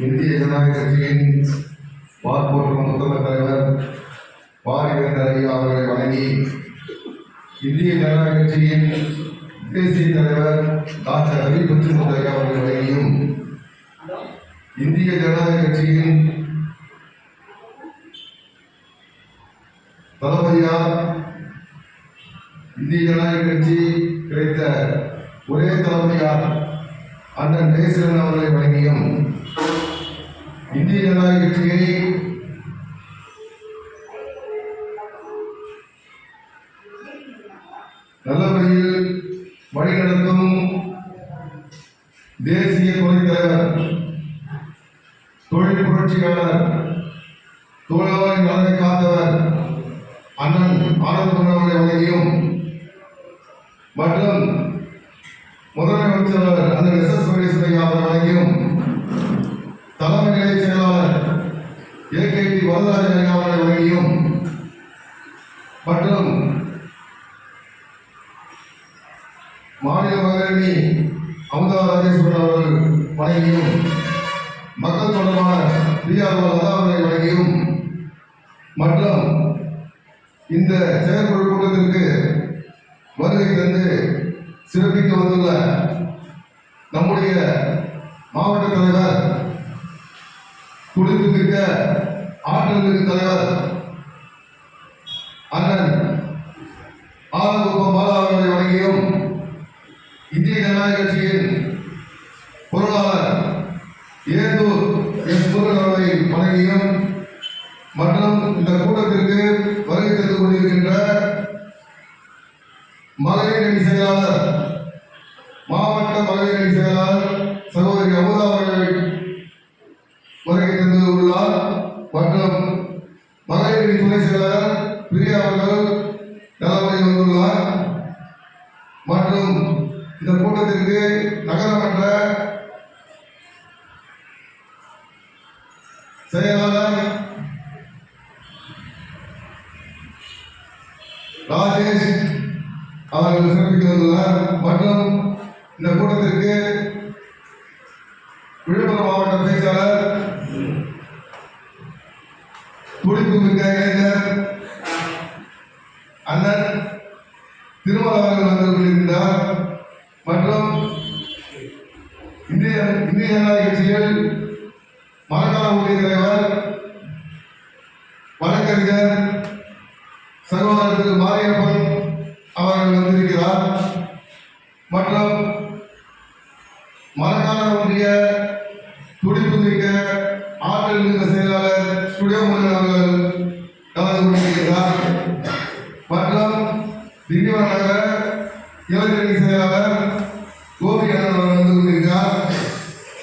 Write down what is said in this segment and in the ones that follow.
இந்திய ஜனநாயக கட்சியின் வார்போற்றும் முத்தம தலைவர் பாரிவேந்தர் ஐயா அவர்களை வணங்கி, இந்திய ஜனநாயக கட்சியின் தேசிய தலைவர் டாக்டர் ஹரிபச்சமுத்து ஐயா அவர்களை வணங்கியும், இந்திய ஜனநாயக கட்சியின் தளபதியார் இந்திய ஜனநாயக கட்சி கிடைத்த ஒரே தளபதியார் அண்ணன் நேசன் அவர்களை வழங்கியும், இந்திய ஜனநாயக கட்சியை நல்லபடியில் வழிநடத்தும் தேசிய துணைத் தலைவர், தொழில் புரட்சியாளர், தொழிலாளர் நலனை காத்தவர் அண்ணன் ஆனந்த் அவர்களை வழங்கியும், மற்றும் முதன்மை அமைச்சர் அண்ணன் எஸ்.எஸ். சுரேஸ்வரையா அவர்கள் வழங்கியும், தலைமை நிலை செயலாளர் ஏ.கே.டி. வரதராஜன் ஐயா அவர்களை வழங்கியும், மற்றும் மாநில மகளிரணி அமுதா ராஜேஸ்வரன் அவர்கள் வழங்கியும், மக்கள் தொடர்பான பி.ஆர். லதா அவர்களை வழங்கியும், மற்றும் இந்த செயற்குழு கூட்டத்திற்கு வருகை தந்து சிறப்பிக்க வந்துள்ள நம்முடைய மாவட்ட தலைவர், துடிப்பு மிக்க ஆற்றல் மிகு தலைவர் அண்ணன் ஆலங்குப்பம் பாலா அவர்களை வழங்கியும், இந்திய ஜனநாயக கட்சியின் பொருளாளர் ஏந்தூர் எஸ். முருகன் அவர்களை வழங்கியும், மற்றும் இந்த கூட்டத்திற்கு வருகை தந்து கொண்டிருக்கின்ற மகளிர் அணி செயலாளர், மாவட்ட மகளிர் அணி செயலாளர் சகோதரி அமுதா அவர்கள் வருகை தந்து உள்ளார், மற்றும் மகளிர் அணி துணை செயலாளர் பிரியா அவர்கள் நல்லபடி வந்துள்ளார், மற்றும் இந்த கூட்டத்திற்கு நகரமன்ற செயலாளர் ராஜேஷ் அவர்கள் சிறப்பிக்க வந்துள்ளார், மற்றும் இந்த கூட்டத்திற்கு விழுப்புரம் மாவட்ட பேச்சாளர் துடிப்பு மிக்க இளைஞர் அண்ணன் திருமலா அவர்கள் வந்து கொண்டிருக்கின்றார், மற்றும் இந்திய ஜனநாயக கட்சியில் மரக்கால ஊழிய தலைவர் வழக்கறிஞர் சகோதரர் திரு மாரியப்பன் அவர்கள் வந்திருக்கிறார், மற்றும் மரக்கால ஒன்றிய துடிப்பு மிக்க ஆற்றல் மிக்க செயலாளர் ஸ்டுடியோ முருகன் அவர்கள் கலந்து கொண்டிருக்கிறார், மற்றும் திண்டிவன நகர இளைஞரணி செயலாளர் கோபி அண்ணன் அவர்கள் வந்து கொண்டிருக்கிறார்,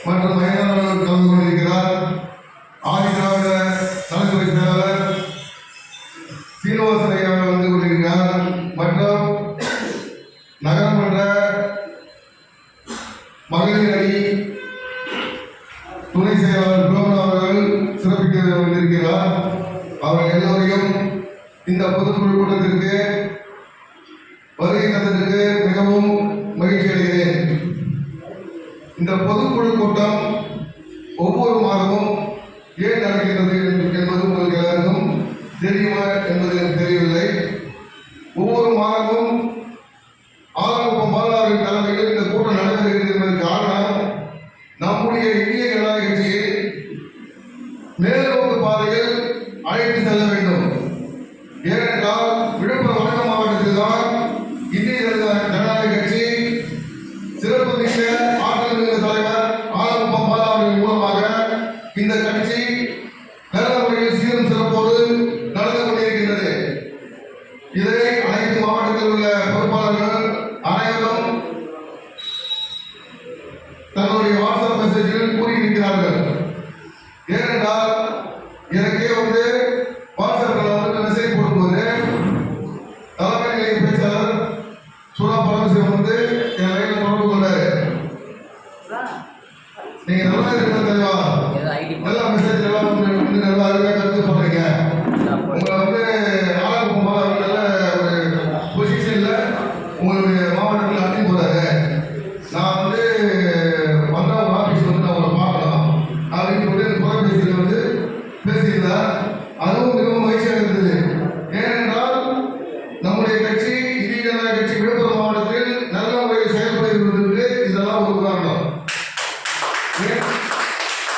மற்றும் மகேந்திரன் அவர்கள் கலந்து கொண்டிருக்கிறார், ஆதி திராவிட நலத்துறை செயலாளர் சீனிவாசன் ஐயா அவர்கள் வந்து கொண்டிருக்கிறார், மற்றும் நகரமன்ற மகளிர் அணி துணை செயலாளர் புலவன் அவர்கள் சிறப்பிக்க கொண்டிருக்கிறார். அவர்கள் எல்லோரையும் இந்த பொதுக்குழு கூட்டத்திற்கு வருகை தந்ததற்கு மிகவும் மகிழ்ச்சி அடைகிறேன். இந்த பொதுக்குழு கூட்டம் ஒவ்வொரு மாதமும் ஏன் நடக்கிறது என்பது உங்களுக்கு எல்லாருக்கும் தெரியுமா என்பது எனக்கு தெரியவில்லை. ஒவ்வொரு மாதமும் ஆலங்குப்பம் பாலாவின் தலைமையில் இந்த கூட்டம் நடைபெறுகிறது என்பது காரணம், நம்முடைய இந்திய ஜனநாயக கட்சியை மேல்நோக்கு பாதையில் அழைத்து செல்ல வேண்டும். ஏனென்றால் விழுப்புரம் வடக்கு மாவட்டத்தில் தான் இந்திய ஜனநாயக கட்சி சிறப்பு மிக்க ஆற்றல் மிக்க தலைவர் ஆலங்குப்பம் பாலாவின் மூலமாக இந்த கட்சி நல்ல முறையில் சீரும் சிறப்போடு நடந்து கொண்டிருக்கின்றது. இதை அனைத்து மாவட்டத்தில் உள்ள பொறுப்பாளர்கள் அனைவரும் தன்னுடைய வாட்ஸ்அப் மெசேஜில் கூறியிருக்கிறார்கள். ஏனென்றால் எனக்கே வந்து வாட்ஸ்அப்பில் வந்து மெசேஜ் போடும்போது தலைமை நிலைய பேச்சாளர் சுரா பரமசிவம் வந்து என் லைனில் தொடர்பு கொண்டாரு. நீங்க நல்லா இருக்கிற தெளிவா நல்ல மெசேஜ் எல்லாம் வந்து நல்லா அருமையாக கருத்து பண்றீங்க. உங்களை வந்து ஆலங்குப்பம் நல்ல ஒரு பொசிஷன்ல உங்களுடைய மாவட்டத்தில் அனுப்பி போறாரு. நான் வந்து வந்த ஒரு ஆஃபீஸ் வந்து நான் உங்களை பார்க்கலாம் அப்படின்னு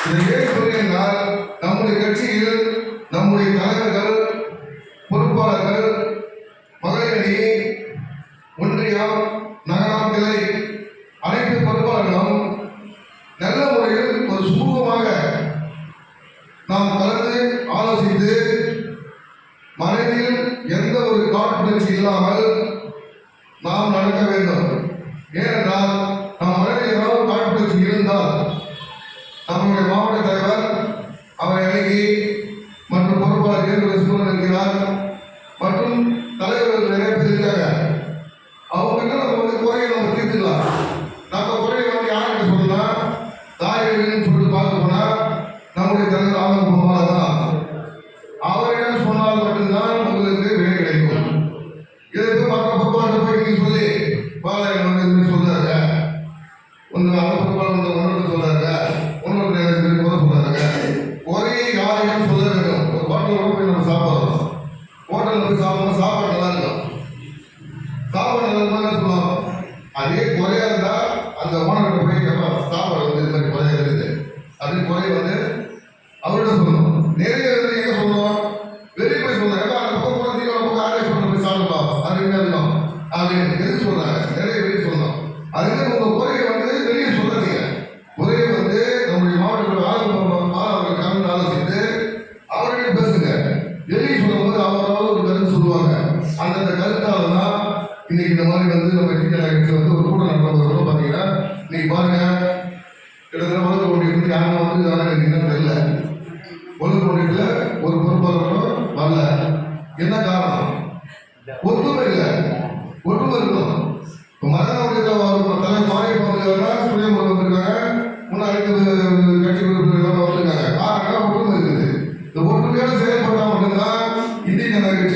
இதை ஏன் சொல்கிறேன்னால் நம்முடைய கட்சியில் நம்முடைய தலைவர்கள், பொறுப்பாளர்கள், மகளிர் அணி, ஒன்றியம், நகரம், கிளை அனைத்து பொறுப்பாளர்களும் நல்ல முறையில் ஒரு சுமூகமாக நாம் கலந்து ஆலோசித்து மனதில் எந்த ஒரு காழ்ப்புணர்ச்சி இல்லாமல் நாம் நடக்க வேண்டும். ஏனென்றால் நம் மனதில் ஏதாவது காழ்ப்புணர்ச்சி இருந்தால் நம்முடைய மாவட்ட தலைவர் அவரை அணுகி மற்றும் பொறுப்பாளர் ஏற்கனவே சூழல் இருக்கிறார் மற்றும் தலைவர்கள் நிறைய பேர் இருக்காங்க. அவங்க நம்ம குறையை நம்ம தீர்த்துக்கலாம். நம்ம குறையை யார்கிட்ட சொல்லலாம், தாய்வேலின்னு சொல்லிட்டு பார்க்க போனா நம்முடைய தலைவர் ஆதரவு பொறுப்பாளர் தான். அவரிடம் சொன்னால் மட்டும்தான் உங்களுக்கு விலை கிடைக்கும். இதற்கு மற்ற பொறுப்பாளர் போய் நீங்க சொல்லி பாளையம் வந்து சொல்றாங்க, ஒன்று அந்த பொறுப்பாளர் ஒன்று சொல்றாங்க, ஒன்று குறை சொல்றாங்க. குறையை யாரையும் சொல்ல வேண்டும். ஒரு ஹோட்டலில் போய் நம்ம சாப்பிடுறோம், ஹோட்டலில் போய் சாப்பிடணும், சாப்பாடு நல்லா இருக்கும், சாப்பாடு நல்லா இருந்தால் சொல்லுவோம். அதே குறையா இருந்தா அந்த ஓனர்கிட்ட போய் சாப்பாடு வந்து இந்த மாதிரி குறையா இருக்குது அப்படின்னு குறைய வந்து அவர்கிட்ட சொல்லணும். நிறைய எங்க சொல்லுவோம், வெளியே போய் சொல்றாங்க, அந்த பக்கம் போகிறதுக்கு ஒரு பக்கம் ஆர்டர் சொல்ற போய் சாப்பிடலாம், அது என்ன இருக்கும் அப்படின்னு எதுக்கு சொல்றாங்க, நிறைய வெளியே சொல்லணும். அதுக்கு உங்க குறையை வந்து வெளியே சொல்றீங்க. குறையை வந்து நம்முடைய மாவட்டத்தில் அவர்கள் கலந்து ஆலோசித்து அவர்களையும் பேசுங்க. வெளியே சொல்லும் போது அவரால் ஒரு கருத்து சொல்லுவாங்க. அந்தந்த கருத்தால தான் இன்னைக்கு இந்த மாதிரி வந்து நம்ம கட்சி வந்து ஒரு கூட்டம் நடத்துவது பார்த்தீங்கன்னா இன்னைக்கு பாருங்க, கிட்டத்தட்ட வழக்கு ஒன்றியத்துக்கு யாரும் வந்து எனக்கு என்ன தெரியல. வழக்கு ஒன்றியத்தில் ஒரு பொறுப்பாளர்களோ